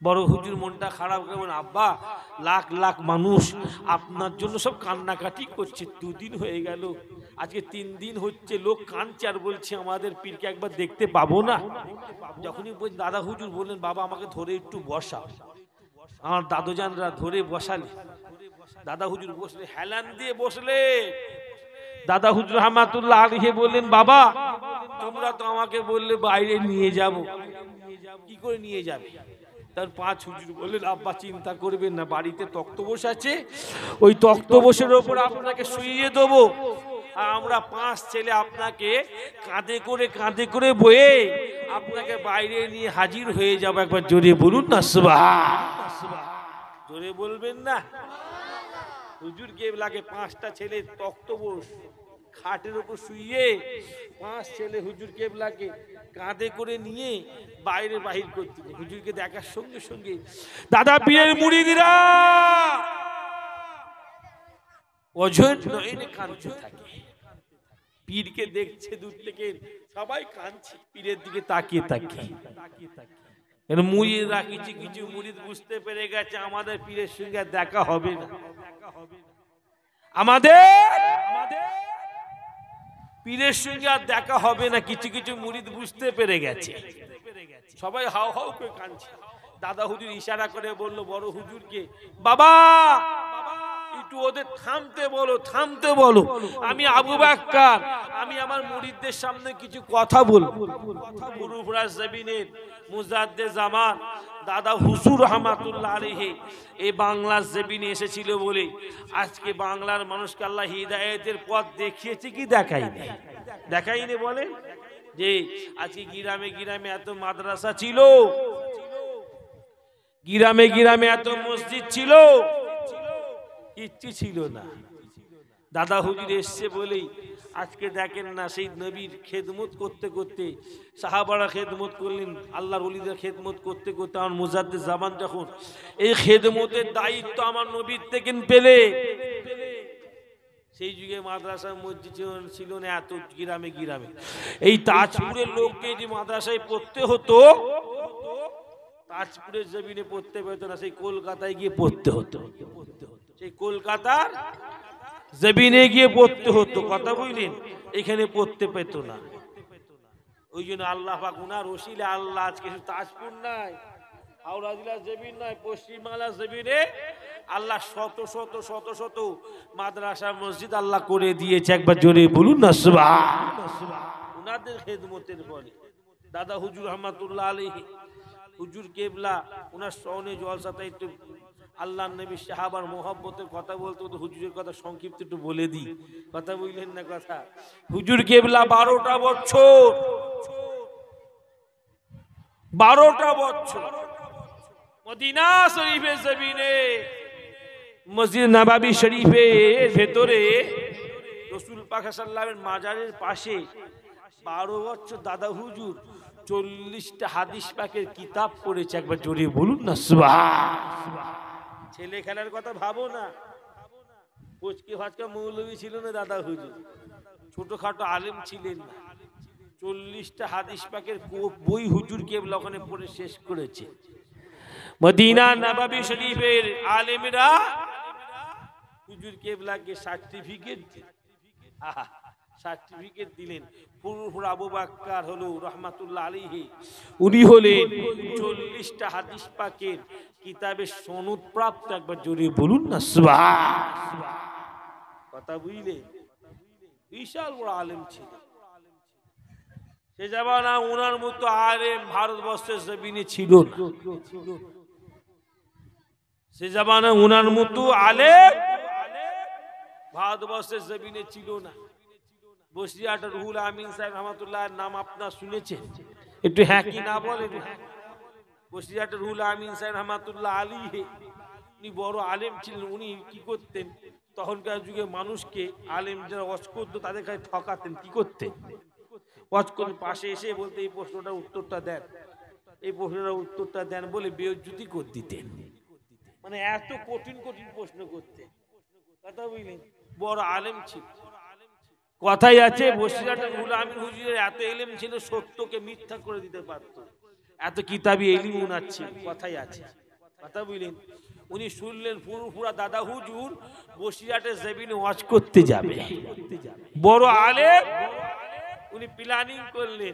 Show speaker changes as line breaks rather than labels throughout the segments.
বড় হুজুর মনটা খারাপ করে বলেন, আব্বা লাখ লাখ মানুষ আপনার জন্য সব কান্নাকাটি করছে, 2 দিন হয়ে গেল, আজকে 3 দিন হচ্ছে, লোক কাঁদছে আর বলছে আমাদের পীরকে একবার দেখতে পাবো না। যখনই দাদা হুজুর বললেন, বাবা আমাকে ধরে একটু বসা, আমার দাদুজানরা ধরে বসালে, দাদা হুজুর বসলে, হেলান দিয়ে বসলে। দাদা হুজুর রহমাতুল্লাহ আলাইহি বললেন, বাবা তোমরা তো আমাকে বললে বাইরে নিয়ে যাব, কি করে নিয়ে যাবে? তার 5 হুজুর বললেন, আব্বা চিন্তা করবেন না, বাড়িতে তক্তপোষ আছে, ওই তক্তপোষের ওপর আপনাকে শুইয়ে দেবো, আর আমরা 5 ছেলে আপনাকে কাঁধে করে বয়ে আপনাকে বাইরে নিয়ে হাজির হয়ে যাব। একবার জোরে বলুন না সুবহান। জোরে বলবেন না? হুজুর কেবলাকে 5টা ছেলে তক্তপোষ খাটের উপর শুইয়ে 5 ছেলে হুজুর কেবলাকে কাঁধে করে নিয়ে বাইরে বাহির করতে, হুজুরকে দেখার সঙ্গে সঙ্গে দাদা পীরের মুরিদরা অঝর নয়নে কাঁদতে থাকে। পীরকে দেখছে দূর থেকে, সবাই কাঁদছে পীরের দিকে তাকিয়ে তাকিয়ে। মুরিদরা কিছু কিছু মুরিদ বুঝতে পেরে গেছে আমাদের পীরের সঙ্গে দেখা হবে না, আমাদের পীরের সঙ্গে আর দেখা হবে না। কিছু কিছু মুরিদ বুঝতে পেরে গেছে, সবাই হাও হাও করে কাঁদছে। দাদা হুজুর ইশারা করে বলল বড় হুজুরকে, বাবা একটু ওদের থামতে বলো, আমি আবু বকর, আমি আমার মুরিদদের সামনে কিছু কথা বলবো। ফুরফুরা জমিনের মুজাদ্দেদ জামান দাদা হুজুর রহমাতুল্লাহ আলাইহি এই বাংলার জমিনে এসেছিল বলে আজকে বাংলার মানুষকে আল্লাহ হিদায়াতের পথ দেখিয়েছে কি দেখাইনি বলে, যে আজকে গ্রামে গ্রামে এত মাদ্রাসা ছিল, গ্রামে গ্রামে এত মসজিদ ছিল, কিচ্ছু ছিল না। দাদা হুজুর এসছে বলেই আজকে দেখেন না, সেই নবীর খেদমত করতে করতে সাহাবারা খেদমত করলেন, আল্লাহর ওলিদের খেদমত করতে করতে আমার মুজাদ্দেদ জামান যখন এই খেদমতের দায়িত্ব আমার নবীর থেকে পেলে, সেই যুগে মাদ্রাসা মসজিদ ছিল না এত গ্রামে গ্রামে। এই তাজপুরের লোককে যে মাদ্রাসায় পড়তে হতো, তাজপুরের জমিনে পড়তে পেত না, সেই কলকাতায় গিয়ে পড়তে হতো, সেই কলকাতার জমিনে গিয়ে পড়তে হতো, কথা বুঝলেন? এখানে পড়তে পেত না। ওই জন্য আল্লাহ পাক উনার ওসিলে আল্লাহ আজকে তাজপুর নাই, হাওড়া জেলার জমিন নয়, পশ্চিমবাংলার জমিনে আল্লাহ শত শত শত শত মাদ্রাসা মসজিদ আল্লাহ করে দিয়েছে। একবার জোরে বলুন না সুবহান। উনাদের খেদমতের ফলে দাদা হুজুর রহমাতুল্লাহ আলাইহি হুজুর কেবলা উনার সনে জলসাতে একটু আল্লাহ নবী সাহাবার মোহাব্বতের কথা বলতে হতো, হুজুরের কথা সংক্ষিপ্ত একটু বলে দিই, কথা বুঝলেন না কথা? হুজুর কেবলা 12টা বছর মদিনা শরীফের জমিনে মসজিদ নববী শরীফের ভেতরে রাসূল পাক সাল্লাল্লাহু আলাইহি ওয়াসাল্লামের মাজারের পাশে 12 বছর দাদা হুজুর 40টা হাদিস পাকের কিতাব পড়েছে। একবার জোরে বলুন না সুবহান। ছেলে খেলার কথা ভাবো না, পুচকে ফাচকা মৌলবী ছিল না দাদা হুজুর, ছোটখাটো আলেম ছিলেন না। 40টা হাদিস পাকের বই হুজুর কেবলা ওখানে পড়ে শেষ করেছে। মদিনা নববী শরীফের আলেমরা হুজুর কেবলাকে সার্টিফিকেট দিলেন। ফুরফুরা আবু বকর হলো রহমাতুল্লাহ আলাইহি, উনি হলেন 40টা হাদিস পাকের কিতাবের সনদ প্রাপ্ত। একবার জোরে বলুন না সুবহান। কথা বুঝলেন? বিশাল বড় আলেম ছিল সে জামানা, ওনার মতো আলেম ভারতবর্ষের জমিনে ছিল না। সে জামানা ওনার মতো আলেম ভারতবর্ষের জমিনে ছিল না। বসিরহাট রুহুল আমিন সাহেব রহমাতুল্লাহ নাম আপনারা শুনেছেন? একটু হ্যাঁ কি না বলেন। বসিরহাট রুহুল আমিন সাহেব রহমাতুল্লাহ আলাইহি উনি বড় আলেম ছিলেন। উনি কি করতেন, তখনকার যুগে মানুষকে আলেম যারা ওয়াজ করতো তাদের কাছে ঠকাতেন। কি করতেন? ওয়াজ করে পাশে এসে বলতে এই প্রশ্নটার উত্তরটা দেন, এই প্রশ্নটার উত্তরটা দেন বলে বেইজ্জতি করে দিতেন। মানে এত কঠিন কঠিন প্রশ্ন করতেন, কথা বুঝলেন? বড় আলেম ছিল। কথাই আছে বসিরহাটের রুহুল আমিন হুজুরের এত ইলম ছিল, সত্যকে মিথ্যা করে দিতে পারত। এত কিতাবি এলিম উনার ছিল, কথাই আছে, কথা বুঝলেন। উনি শুনলেন ফুরফুরা দাদা হুজুর বসিরহাটের জমিনে ওয়াজ করতে যাবে, বড় আলেম। উনি প্ল্যানিং করলেন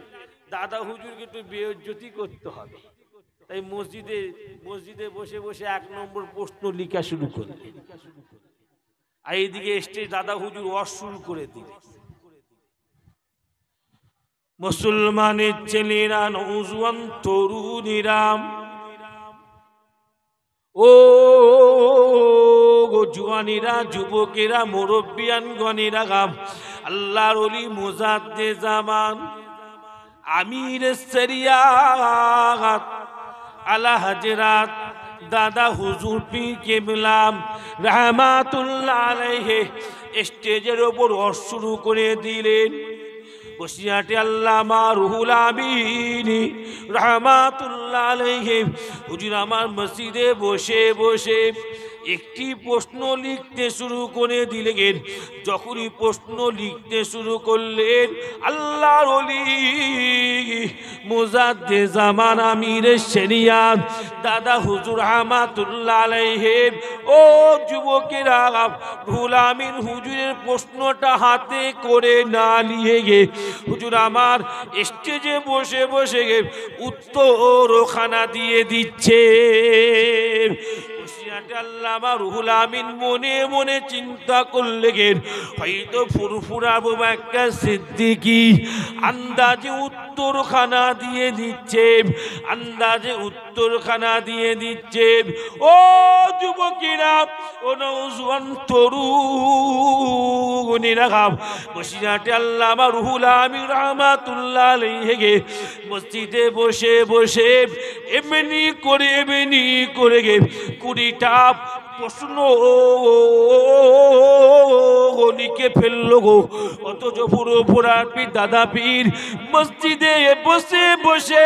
দাদা হুজুরকে একটু বেইজ্জতি করতে হবে, তাই মসজিদে বসে বসে 1 নম্বর প্রশ্ন লেখা শুরু করলেন। আর এইদিকে স্টেজ দাদা হুজুর ওয়াজ শুরু করে দিলেন। মুসলমানের ছেলেরা, নওজোয়ান তরুণীরা, ও জওয়ানেরা, যুবকেরা, মুরব্বিয়ানগণেরা, আল্লাহর ওলি মুজাদ্দেদ জামান আমির শরিয়াত আলা হযরত দাদা হুজুর পীর কেবলা রাহমাতুল্লাহ আলাইহি স্টেজের উপর ওয়াজ শুরু করে দিলেন। বসিরহাটে আল্লামা রুহুল আমিন রাহমাতুল্লাহ আলাইহি হুজুর আমার মসজিদে বসে বসে একটি প্রশ্ন লিখতে শুরু করে দিলেন। যখনই প্রশ্ন লিখতে শুরু করলেন, আল্লাহর ওলি মুজাদ্দেদ জামান আমির শরিয়াত দাদা হুজুর রাহমাতুল্লাহ আলাইহি ও যুবকেরা, রুহুল আমিন হুজুরের প্রশ্নটা হাতে করে না নিয়ে গে হুজুর আমার স্টেজে বসে বসে উত্তরখানা দিয়ে দিচ্ছে। আল্লামা রুহুল আমিন মনে মনে চিন্তা করলেন, হয়তো ফুরফুরা আবু বকর সিদ্দিকী আন্দাজে উত্তরখানা দিয়ে দিচ্ছে, আন্দাজে উত্তরখানা দিয়ে দিচ্ছে। ও যুবকেরা, ও নওজোয়ান তরুণীরা, বসিরহাটে আল্লামা রুহুল আমিন রাহমাতুল্লাহ আলাইহি মসজিদে বসে বসে এমনি করে 20টা প্রশ্ন লিখে ফেলল গো। অথচ ফুরফুরার পীর দাদা পীর মসজিদে বসে বসে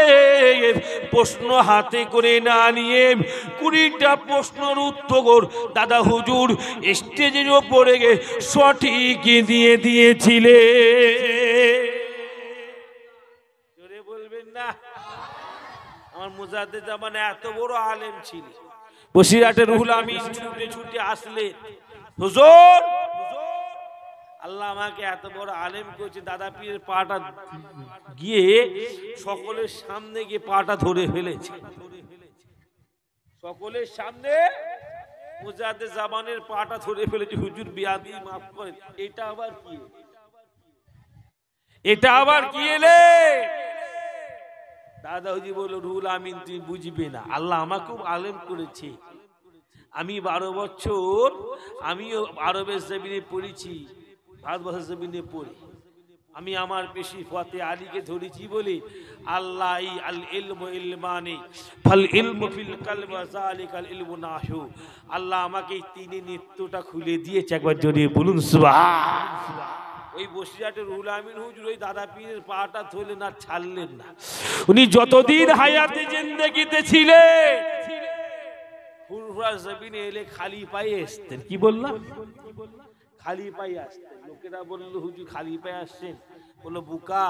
প্রশ্ন হাতে করে না নিয়ে 20টা প্রশ্নের উত্তর দাদা হুজুর স্টেজের ওপরে সঠিক দিয়ে দিয়েছিলে। জোরে বলবেন না? আমার মুজাদ্দেদ জামান এত বড় আলেম ছিল। বসিরহাটের রুহুল আমিন ছুটে ছুটে আসলে, হুজুর আল্লাহ আমাকে এত বড় আলেম করেছে, দাদা পীরের পাটা গিয়ে সকলের সামনে গিয়ে পাটা ধরে ফেলেছে। সকলের সামনে মুজাদ্দেদ জামানের পাটা ধরে ফেলেছে। হুজুর বিয়াদি মাফ করেন। এটা আবার কি? এটা আবার কি এলে? দাদা হুজুর বলল, রুহুল আমিন তুই বুঝবে না, আল্লাহ আমাকে খুব আলেম করেছে। আমি 12 বছর আমিও আরবের জমিনে পড়েছি, ভারতবর্ষের জমিনে পড়ি। আমি আমার পেশি ফতে আলীকে ধরেছি বলে আল্লাহ আল ইলমু ইলমানি ফাল ইলমু ফিল কলবি ওয়া যালিকাল ইলমু নাহু, আল্লাহ আমাকে এই তিনে নিত্যটা খুলে দিয়েছে। একবার জোরে বলুন সুবহানাল্লাহ। ওই বসিরহাটের রুহুল আমিন হুজুর ওই দাদা পীরের পাটা ধরলেন আর ছাড়লেন না। উনি যতদিন হায়াতে জিন্দেগিতে ছিলেন ফুরফুরা জমিনে এলে খালি পায়ে আসতেন। কি বললাম? খালি পায়ে আসতেন। লোকেরা বলল, হুজুর খালি পায়ে আসছেন? বললো, বুকা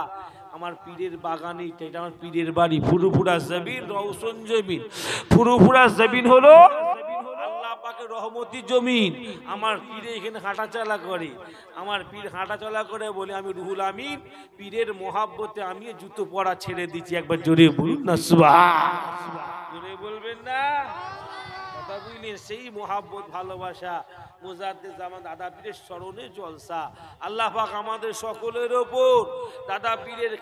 আমার পীরের বাগানে, এটা আমার পীরের বাড়ি। ফুরফুরা জমিন রওশন জমিন। ফুরফুরা জমিন হলো আল্লাহ পাকের রহমতি জমিন। আমার পীরে এখানে হাঁটাচলা করে। আমার পীর হাঁটাচলা করে বলে আমি রুহুল আমিন পীরের মহাব্বতে আমি জুতো পরা ছেড়ে দিচ্ছি। একবার জোরে বলুন না সুবহানাল্লাহ। জোরে বলবেন না? কথা বুঝলেন? সেই মহাব্বত ভালোবাসা মুজাদ্দেদ জামান দাদা পীরের স্মরণে জলসা। আল্লাহ পাক আমাদের সকলের ওপর দাদা পীরের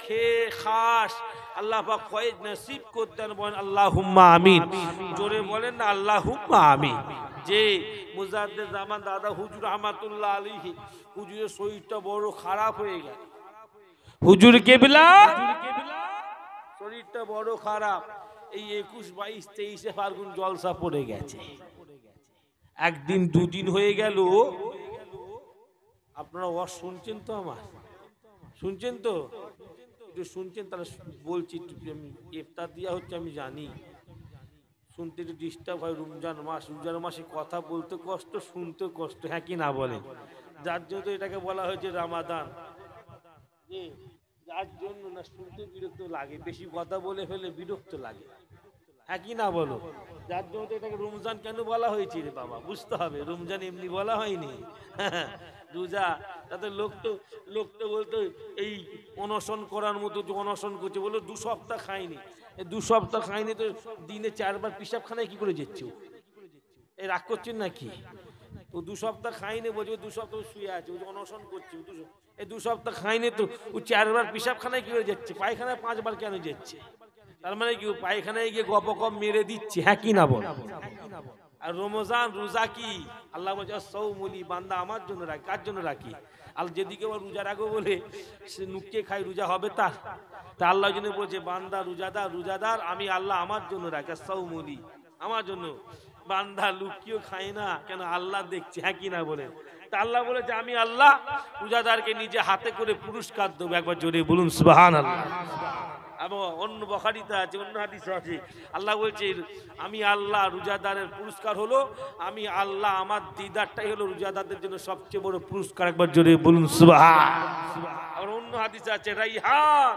খাস আল্লাহ পাক ফয়েজ নসিব করতেন। বলেন আল্লাহুম্মা আমিন। জোরে বলেন না আল্লাহুম্মা আমিন। যে মুজাদ্দেদ জামান দাদা হুজুর রাহমাতুল্লাহ আলাইহি হুজুরের শরীরটা বড় খারাপ হয়ে গেল। হুজুর কেবলা শরীরটা বড় খারাপ। এই 21, 22, 23 ফাল্গুন জলসা পড়ে গেছে। একদিন দুদিন হয়ে গেল। আপনারা ওয়াজ শুনছেন তো? আমার শুনছেন তো? একটু শুনছেন? তাহলে বলছি, ইফতার দিয়া হচ্ছে আমি জানি, শুনতে একটু ডিস্টার্ব হয়। রমজান মাস, রমজান মাসে কথা বলতে কষ্ট, শুনতে কষ্ট, হ্যাঁ কি না বলেন? যার জন্য এটাকে বলা হয়েছে রামাদান। যার জন্য না শুনতে বিরক্ত লাগে, বেশি কথা বলে ফেলে বিরক্ত লাগে, হ্যাঁ কি না বলো? যার জন্য তো এটাকে রমজান কেন বলা হয়েছে রে বাবা, বুঝতে হবে রমজান এমনি বলা হয়নি। রোজা তাতে লোক তো বলতো এই অনশন করার মতো যে অনশন করছে, বললো 2 সপ্তাহ খায়নি, 2 সপ্তাহ খায়নি তো দিনে 4 বার পিশাবখানায় কি করে যাচ্ছে? এই রাগ করছেন নাকি? তো 2 সপ্তাহ খায়নি বলছে, 2 সপ্তাহ শুয়ে আছে, অনশন করছে, এই 2 সপ্তাহ খায়নি তো ও 4 বার পিশাবখানায় কি করে যাচ্ছে? পায়খানায় 5 বার কেন যাচ্ছে? তার মানে কি পায়খানায় গিয়ে গপকপ মেরে দিচ্ছে, হ্যাঁ কি না বল? আর রমজান রোজা কি আল্লাহ বলছে সৌমুলি, বান্দা আমার জন্য রাখি। কার জন্য রাখি? আর যেদিকে রোজা রাখবো বলে সে নুককে খাই, রোজা হবে তার? তা আল্লাহ জন্য বলছে বান্দা রোজাদার আমি আল্লাহ আমার জন্য রাখি, সৌমুলি আমার জন্য। বান্দা লুকিয়েও খায় না কেন? আল্লাহ দেখছে, হ্যাঁ কি না বলেন? তা আল্লাহ বলেছে আমি আল্লাহ রোজাদারকে নিজে হাতে করে পুরস্কার দেবো। একবার জোরে বলুন সুবহানাল্লাহ। এবং অন্য বুখারীতে আছে, অন্য হাদিসে আছে, আল্লাহ বলছে আমি আল্লাহ রোজাদারের পুরস্কার হলো, আমি আল্লাহ আমার দিদারটাই হলো রোজাদারদের জন্য সবচেয়ে বড় পুরস্কার। একবার জোরে বলুন সুবহানাল্লাহ। আর অন্য হাদিসে আছে রাইহান,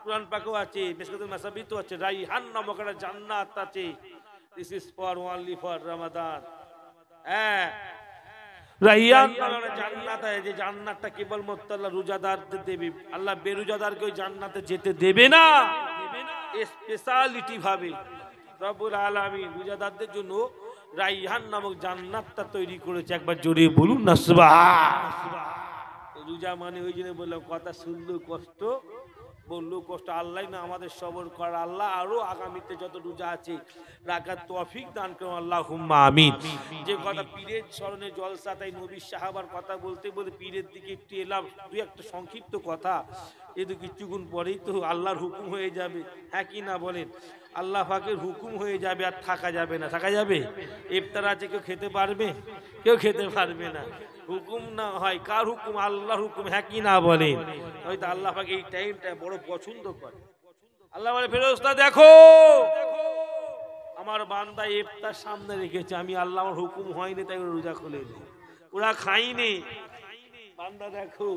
কুরআন পাকেও আছে, মিশকাতুল মাসাবিতেও আছে, রাইহান নামক একটা জান্নাত আছে। This is for only for Ramadan. হ্যাঁ, রাইয়ান নামের জান্নাত আছে, যে জান্নাতটা কেবলমাত্র আল্লাহ রোজাদারদের দেবে। আল্লাহ বেরোজাদারকে ওই জান্নাতে যেতে দেবে না। স্পেশালিটি ভাবে রব্বুল আলামিন রোজাদারদের জন্য রাইয়ান নামক জান্নাতটা তৈরি করেছে। একবার জোরে বলুন না সুবহানাল্লাহ। রোজা মানে ওই জন্য বললাম, কথা শুনলেও কষ্ট, বললেও কষ্ট। আল্লাহ না আমাদের সবর করার আল্লাহ, আরো আগামীতে যত রোজা আছে রাখার তৌফিক দান করুন আল্লাহুম্মা আমিন। যে কথা পীরের স্মরণে জলসা, তাই নবী সাহাবার কথা বলতে বলতে পীরের দিকে একটু এলাম। 2-1টা সংক্ষিপ্ত কথা, এ তো কিছুক্ষণ পরেই তো আল্লাহর হুকুম হয়ে যাবে, হ্যাঁ কি না বলেন? আল্লাহ পাকের হুকুম হয়ে যাবে, আর থাকা যাবে না। থাকা যাবে? ইফতার আছে, কেউ খেতে পারবে? কেউ খেতে পারবে না। হুকুম না হয় কার হুকুম? আল্লাহর হুকুম, হ্যাঁ কি না বলেন? হয়তো আল্লাহ পাক এই টাইমটা বড় পছন্দ করে। আল্লাহ বলে ফেরেশতা দেখো আমার বান্দা ইফতার সামনে রেখেছে, আমি আল্লাহ আমার হুকুম হয়নি তাই রোজা খুলে নি, ওরা খাইনি। বান্দা দেখো,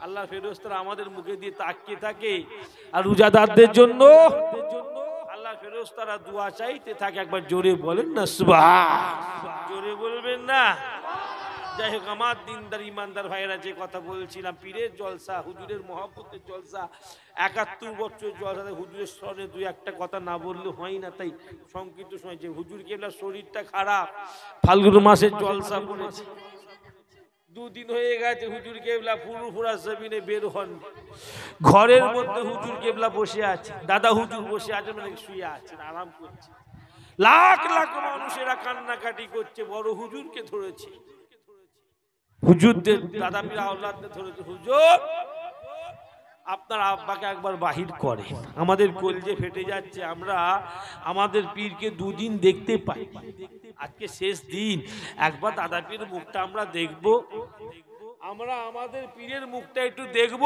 আল্লাহ ফেরেশতারা আমাদের মুখে দিয়ে তাকিয়ে থাকে, আর রোজাদারদের জন্য আল্লাহ ফেরেশতারা দোয়া চাইতে থাকে। একবার জোরে বলেন না সুবহানাল্লাহ। জোরে বলবেন না? যাই হোক আমার দিনদার ইমানদার ভাইয়েরা, যে কথা বলছিলাম পীরের জলসা, হুজুরের মহব্বতের জলসা, 71 বছর জলসাতে হুজুরের স্মরণে 2-1টা কথা না বললে হয় না। তাই সংক্ষিপ্ত সময়, যে হুজুর কেবলা শরীরটা খারাপ, ফাল্গুন মাসের জলসা পড়েছে, 2 দিন হয়ে গেছে হুজুর কেবলা ফুরফুরা জমিনে বের হন। ঘরের মধ্যে হুজুর কেবলা বসে আছে, দাদা হুজুর বসে আছে, মানে শুয়ে আছেন, আরাম করছে। লাখ লাখ মানুষেরা কান্নাকাটি করছে, বড় হুজুরকে ধরেছে। হুজুরদের দাদা পীর আওলাদদের ধরেছে, হুজুর আপনার আব্বাকে একবার বাহির করে, আমাদের কলজে ফেটে যাচ্ছে। আমরা আমাদের পীরকে 2 দিন দেখতে পাই, আজকে শেষ দিন, একবার দাদা পীরের মুখটা আমরা দেখব, আমরা আমাদের পীরের মুখটা একটু দেখব,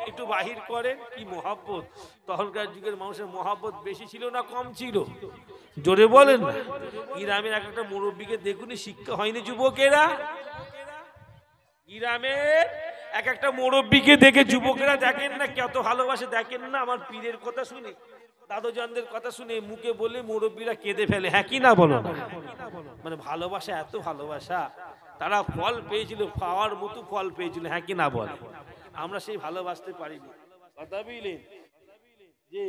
একটু বাহির করেন। কি মহব্বত! তখনকার যুগের মানুষের মহব্বত বেশি ছিল না কম ছিল? জোরে বলেন না। গ্রামের একটা মুরব্বীকে দেখুন, শিক্ষা হয়নি যুবকেরা? গ্রামের একটা মুরব্বীকে দেখে যুবকেরা দেখেন না কত ভালোবাসে? দেখেন না আমার পীরের কথা শুনে, দাদুজানদের কথা শুনে মুখে বলে মুরব্বীরা কেঁদে ফেলে, হ্যাঁ কি না বলো? মানে ভালোবাসা, এত ভালোবাসা, তারা ফল পেয়েছিল, পাওয়ার মতো ফল পেয়েছিল, হ্যাঁ কি না বল? আমরা সেই ভালোবাসতে পারিনি। কথা বুঝলেন? যে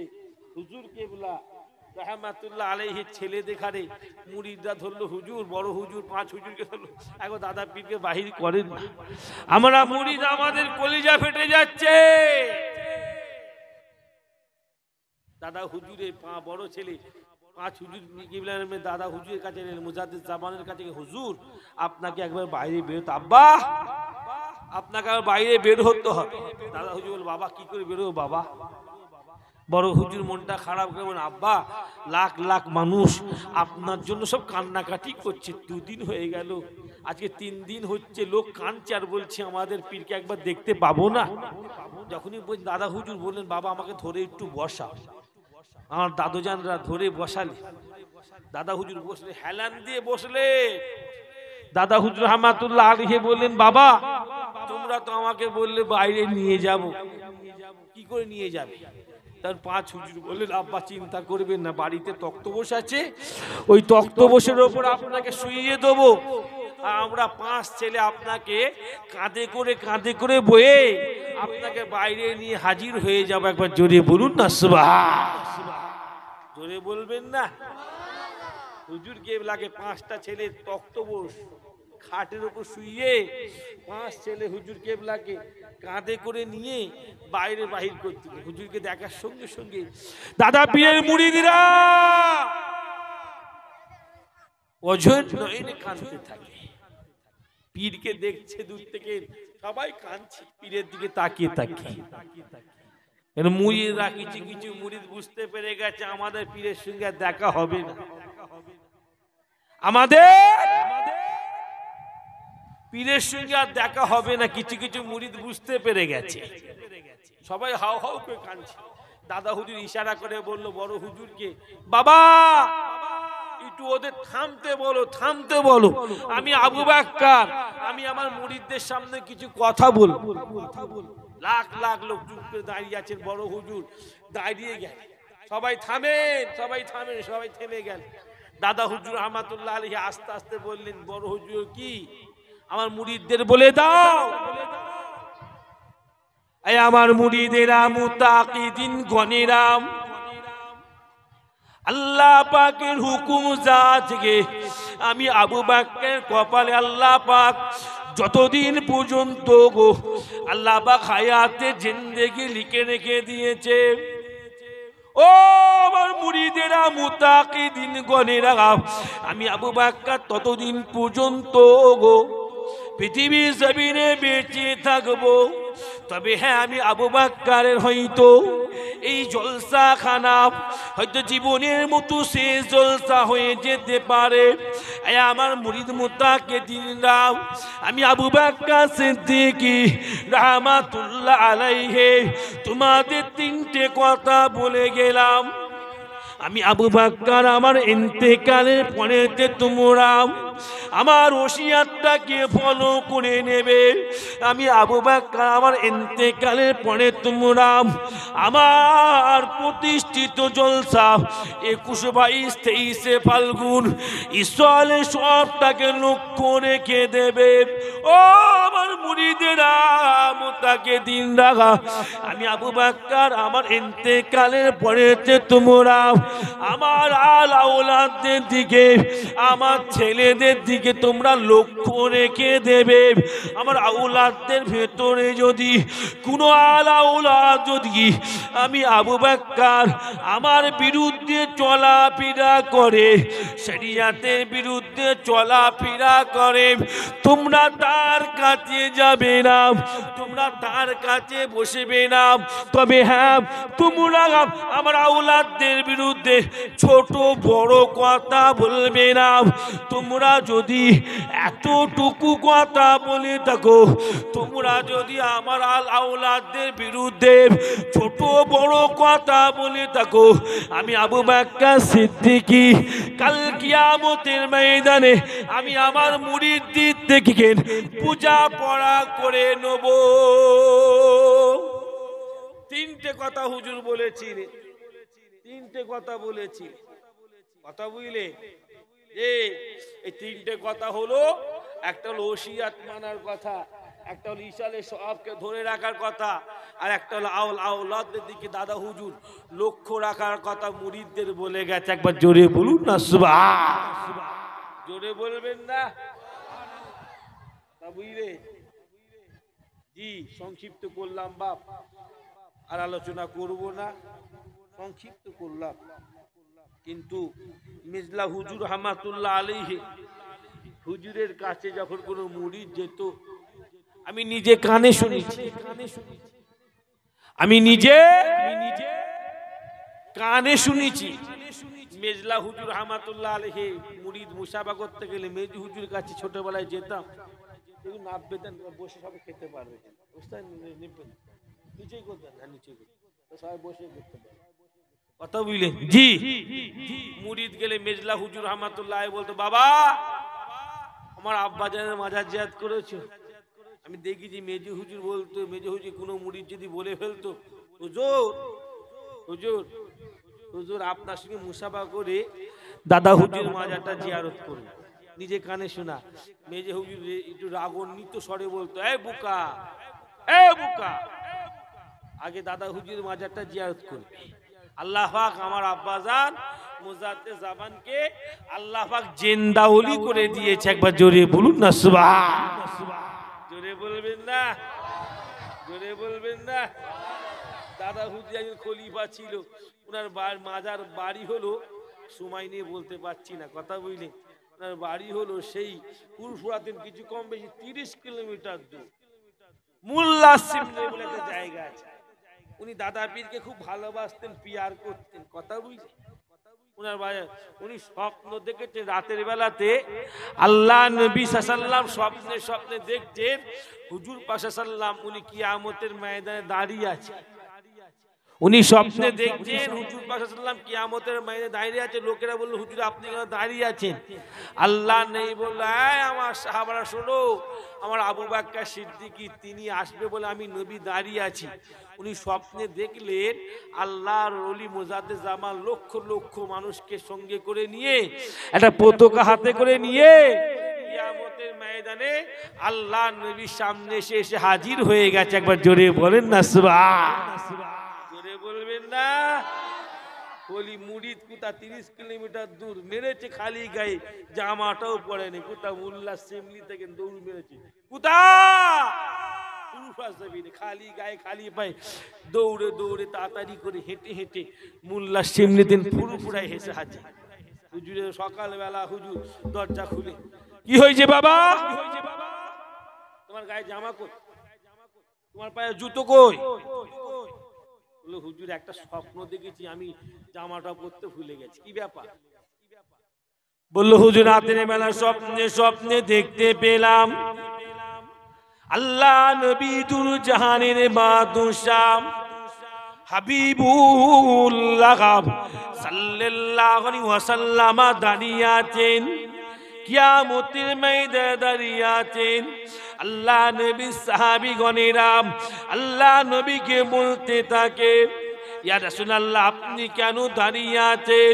হুজুর কেবলা রাহমাতুল্লাহ আলাইহি ছেলে দেখারে মুরিদরা ধরলো হুজুর, বড় হুজুর, 5 হুজুরকে ধরলো, এখন দাদা পীরকে বাহির করেন না। আমরা মুরিদ, আমাদের কলিজা ফেটে যাচ্ছে। দাদা হুজুরের বড় ছেলে 5 হুজুর কিবলার মে দাদা হুজুরের কাছে এলেন, মুজাদ্দিদ জামানের কাছে, হুজুর আপনাকে একবার বাইরে বের হতে, আব্বা আপনাকে বাইরে বের হতে হবে। দাদা হুজুর বল, বাবা কি করে বেরোবো বাবা? বড় হুজুর মনটা খারাপ করে বলেন, আব্বা লাখ লাখ মানুষ আপনার জন্য সব কান্নাকাটি করছে, 2 দিন হয়ে গেল, আজকে 3 দিন হচ্ছে, লোক কাঁদছে আর বলছে আমাদের পীরকে একবার দেখতে পাবো না। যখনই দাদা হুজুর বললেন, বাবা আমাকে ধরে একটু বসা, আমার দাদুজানরা ধরে বসালে, দাদা হুজুর বসলে, হেলান দিয়ে বসলে। দাদা হুজুর রাহমাতুল্লাহ আলাইহি বললেন, বাবা তোমরা তো আমাকে বললে বাইরে নিয়ে যাব, করে নিয়ে যাবে? তার 5 হুজুর বললেন, আব্বা চিন্তা করবেন না, বাড়িতে তক্তপোষ আছে, ওই তক্তপোষের ওপর আপনাকে শুইয়ে দেবো। আমরা 5 ছেলে আপনাকে কাঁধে করে বয়ে আপনাকে বাইরে নিয়ে হাজির হয়ে যাব। একবার জোরে বলুন না সুবহানাল্লাহ। জোরে বলবেন না? হুজুর কেবলাকে 5টা ছেলে তক্তপোষ খাটের উপর শুইয়ে 5 ছেলে হুজুর কেবলাকে কাঁধে করে নিয়ে বাইরে বাহির করতে। হুজুরকে দেখার সঙ্গে সঙ্গে দাদা পীরের মুরিদরা অঝর নয়নে কাঁদতে থাকে। পীরকে দেখছে দূর থেকে, সবাই কাঁদছে পীরের দিকে তাকিয়ে তাকিয়ে। মুরিদরা কিছু মুরিদ বুঝতে পেরে গেছে আমাদের পীরের সঙ্গে দেখা হবে না, আমাদের পীরের সঙ্গে আর দেখা হবে না। কিছু মুরিদ বুঝতে পেরে গেছে, সবাই হাও হাও করে কাঁদছে। দাদা হুজুর ইশারা করে বলল বড় হুজুরকে, বাবা একটু ওদের থামতে বলো, আমি আবু বকর, আমি আমার মুরিদদের সামনে কিছু কথা বলবো। লাখ লাখ লোক চুপ করে দাঁড়িয়ে আছেন। বড় হুজুর দাঁড়িয়ে গেল, সবাই থামেন, সবাই থেমে গেল। দাদা হুজুর রহমাতুল্লাহ আলাইহি আস্তে আস্তে বললেন, বড় হুজুর কি আমার মুরিদদের বলে দাও, এই আমার মুরিদেরা মুতাকিদিন গণেরাম, আল্লাহ পাকের হুকুম যা থেকে আমি আবু বকরের কপালে আল্লাহ পাক যতদিন পর্যন্ত গো আল্লাহ পাক হায়াতে জিন্দেগি লিখে রেখে দিয়েছে, ও আমার মুরিদেরা মুতাকিদিন গণেরা, আমি আবু বকর ততদিন পর্যন্ত গো পৃথিবীর জমিনে বেঁচে থাকবো। তবে হ্যাঁ, আমি আবু বকরের হয়তো এই জলসাখানা হয়তো জীবনের মতো শেষ জলসা হয়ে যেতে পারে। আমার মুরিদ মুতাকিদিনরা, আমি আবু বকর সিদ্দিক রাহমাতুল্লাহ আলাইহি তোমাদের 3টে কথা বলে গেলাম। আমি আবু বকর আমার ইন্তেকালের পরেতে তোমরা আমার ওসিয়াতটাকে ফলো করে নেবে। আমি আবু বকর আমার ইন্তেকালের পরে তোমরা আমার প্রতিষ্ঠিত জলসা 21, 22, 23 ফাল্গুন ইসলে সবটাকে লক্ষ্য রেখে দেবে। ও আমার মুরিদেরা মুতাকিদিনরা, আমি আবু বকর আমার ইন্তেকালের পরেতে তোমরা আমার আল আওলাদদের দিকে, আমার ছেলেদের দিকে তোমরা লক্ষ্য রেখে দেবে। আমার আওলাদদের ভেতরে যদি কোনো আল আওলাদ যদি আমি আবু বকর আমার বিরুদ্ধে চলাফেরা করে, শরিয়াতের বিরুদ্ধে চলাফেরা করে, তোমরা তার কাছে যাবে না, তোমরা তার কাছে বসবে না। তবে হ্যাঁ, তোমরা আমার আওলাদদের বিরুদ্ধে ছোট বড় কথা বলবে না। তোমরা যদি এতটুকু কথা বলে থাকো, তোমরা যদি আমার আল আওলাদদের বিরুদ্ধে ছোট বড় কথা বলে থাকো, আমি আবু বকর সিদ্দিক কাল কিয়ামতের ময়দানে আমি আমার মুরিদদের থেকে পূজা পড়া করে নেব। 3টে কথা হুজুর বলেছি রে, 3টে কথা বলেছি। কথা বুঝলে? এই 3টে কথা হলো, একটা হলো ওসিয়াত মানার কথা, একটা হলো ইসালে সবকে ধরে রাখার কথা, আর একটা হলো আওলাদদের দিকে দাদা হুজুর লক্ষ্য রাখার কথা মুরিদদের বলে গেছে। একবার জোরে বলুন না সুবহানাল্লাহ। জোরে বলবেন না? তা বুঝলে? জি, সংক্ষিপ্ত করলাম বাপ, আর আলোচনা করব না, সংক্ষিপ্ত করলাম। কিন্তু মিজলা হুজুর রহমাতুল্লাহ আলাইহি হুজুরের কাছে যখন কোনো মুরিদ যেত, আমি নিজে কানে শুনেছি, আমি নিজে কানে শুনেছি। মেজলা হুজুর রহমাতুল্লাহ আলাইহি মুরিদ মুসাফা করতে গেলে মেজি হুজুর কাছে ছোটবেলায় যেতাম। নাববে দেন, বসে সবাই খেতে পারবে, নিচেই করতেন, নিচেই সবাই বসে করতে পারবে। কথা বুঝলেন? জি, মুরিদ গেলে মেজলা হুজুর রহমাতুল্লাহ বলতো, বাবা আমার আব্বা জানের মাজার জিয়ারত করেছো? আমি দেখি যে মেজি হুজুর বলতো, মেজি হুজুর কোনো মুরিদ যদি বলে ফেলতো, হুজুর হুজুর হুজুর আপনার সঙ্গে মুসাফা করে দাদা হুজুর মাজারটা জিয়ারত করুন। নিজে কানে শোনা মেজে হুজুর একটু রাগান্বিত স্বরে বলতো, এ বুকা, এ বুকা, আগে দাদা হুজুর মাজারটা জিয়ারত করবে। আল্লাহ পাক আমার আব্বাজান মুজাদ্দে জামানকে আল্লাহ পাক জিন্দা ওলি করে দিয়েছে। একবার জোরে বলুন না সুবহান। জোরে বলবেন না, জোরে বলবেন না। দাদা হুজুর একজন খলিফা ছিল, ওনার মাজার বাড়ি হলো, সময় নিয়ে বলতে পারছি না, কথা বুঝলেন। ওনার বাড়ি হলো সেই ফুরফুরাতেন কিছু কম বেশি 30 কিলোমিটার দূর মোল্লা সিমনে বলে একটা জায়গা আছে। উনি দাদা পীরকে খুব ভালোবাসতেন, পিয়ার করতেন, কথা বুঝলেন। উনার উনি স্বপ্ন দেখেছেন রাতের বেলাতে আল্লাহ নবী সাল্লাল্লাহু আলাইহি ওয়াসাল্লাম স্বপ্নে দেখছেন হুজুর পাক সাল্লাল্লাহু আলাইহি ওয়াসাল্লাম উনি কিয়ামতের ময়দানে দাঁড়িয়ে আছে। উনি স্বপ্নে দেখছেন হুজুর পাক সাল্লাল্লাহু আলাইহি ওয়াসাল্লাম কিয়ামতের ময়দানে দাঁড়িয়ে আছে। লোকেরা বলল, হুজুর আপনি কেন দাঁড়িয়ে আছেন? আল্লাহ নেই বলল, আমার সাহাবারা শোনো, আমার আবু বকর সিদ্দিকী তিনি আসবে বলে আমি নবী দাঁড়িয়ে আছি। উনি স্বপ্নে দেখলেন আল্লাহর ওলি মুজাদ্দে জামান লক্ষ লক্ষ মানুষকে সঙ্গে করে নিয়ে একটা পতাকা হাতে করে নিয়ে কিয়ামতের ময়দানে আল্লাহ নবীর সামনে এসে হাজির হয়ে গেছে। একবার জোরে বলেন না সুবহান। জোরে বলবেন না। বলি মুরিদ কোথা 30 কিলোমিটার দূর মেরেছে খালি গায়ে, জামাটাও পড়েনি, কোথা মোল্লা সিমলি থেকে দৌড় মেরেছে, কোথা খালি গায়ে খালি পায়ে দৌড়ে দৌড়ে তাড়াতাড়ি করে হেঁটে হেঁটে মোল্লা সিমলি দিন ফুরফুরায় হেসে হাজির। হুজুরের সকালবেলা হুজুর দরজা খুলে, কি হয়েছে বাবা? তোমার গায়ে জামা কই? তোমার পায়ে জুতো কই? বললো, হুজুর একটা স্বপ্ন দেখেছি, আমি জামাটা পরতে ভুলে গেছি। কি ব্যাপার? বললো, হুজুর রাতের বেলা স্বপ্নে স্বপ্নে দেখতে পেলাম আল্লাহ নবী দুর জাহানের বাদশাহ হাবিবুল্লাহ সাল্লাল্লাহু আলাইহি ওয়াসাল্লাম দাঁড়িয়ে আছেন, কিয়ামতের ময়দানে দাঁড়িয়ে আছেন। আল্লাহ নবী সাহাবীগণেরা আল্লাহ নবীকে বলতে থাকে, ইয়া রাসূলুল্লাহ আপনি কেন দাঁড়িয়ে আছেন?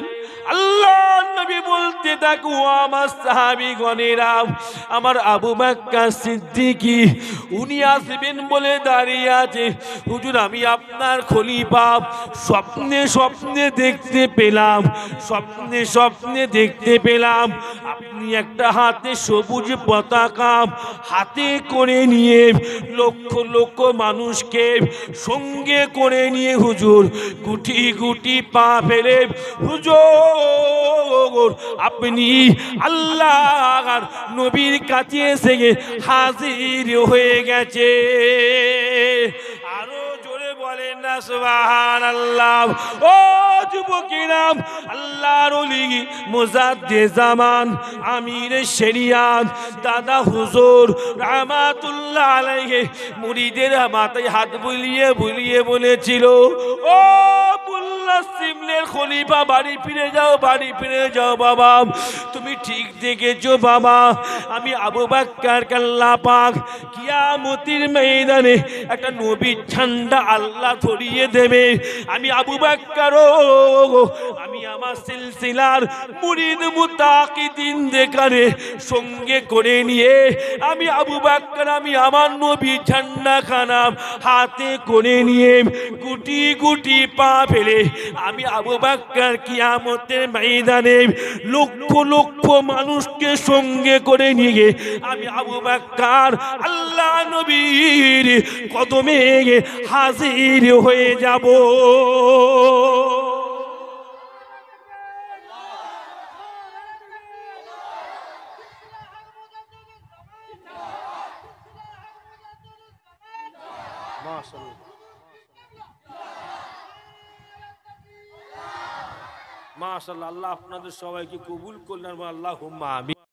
আল্লাহ নবী বলতে থাকে, ও আমার সাহাবীগণেরা, আমার আবু বকর সিদ্দিকী উনি আসবেন বলে দাঁড়িয়ে আছে। হুজুর আমি আপনার খলিফা, স্বপ্নে স্বপ্নে দেখতে পেলাম, স্বপ্নে স্বপ্নে দেখতে পেলাম আপনি একটা হাতে সবুজ পতাকা হাতে করে নিয়ে লক্ষ লক্ষ মানুষকে সঙ্গে করে নিয়ে হুজুর গুটি গুটি পা ফেলে হুজুর আপনি আল্লাহর নবীর কাছে এসে হাজির হয়ে গেছে। আরো জোরে বলেন না সুবহানাল্লাহ। ও যুবকেরা, আল্লাহর ওলি মুজাদ্দে জামান আমিরে শরিয়াত দাদা হুজুর রাহমাতুল্লাহ আলাইহি মুরিদের মাথায় হাত বুলিয়ে বুলিয়ে বলেছিল, ও মোল্লা সিমলের খলিফা বাড়ি ফিরে যাও, বাড়ি ফিরে যাও বাবা, তুমি ঠিক দেখেছো বাবা, আমি আবু বকর আল্লাহ পাক কিয়ামতের ময়দানে একটা নবীর ঝান্ডা আল্লাহ ধরিয়ে দেবে। আমি আবু বকর, আমি আমার সিলসিলার মুরিদ মুতাকিদিন দেখারে সঙ্গে করে নিয়ে আমি আবু বকর, আমি আমার নবীর ঝান্ডা খানা হাতে করে নিয়ে গুটি গুটি পা ফেলে আমি আবু বকর কিয়ামতের ময়দানে লক্ষ লক্ষ মানুষকে সঙ্গে করে নিয়ে আমি আবু বকর আল্লাহ নবীর কদমে হাজির হয়ে যাব। মাশাআল্লাহ, আল্লাহ আপনাদের সবাইকে কবুল করলেন, আল্লাহুম্মা আমিন।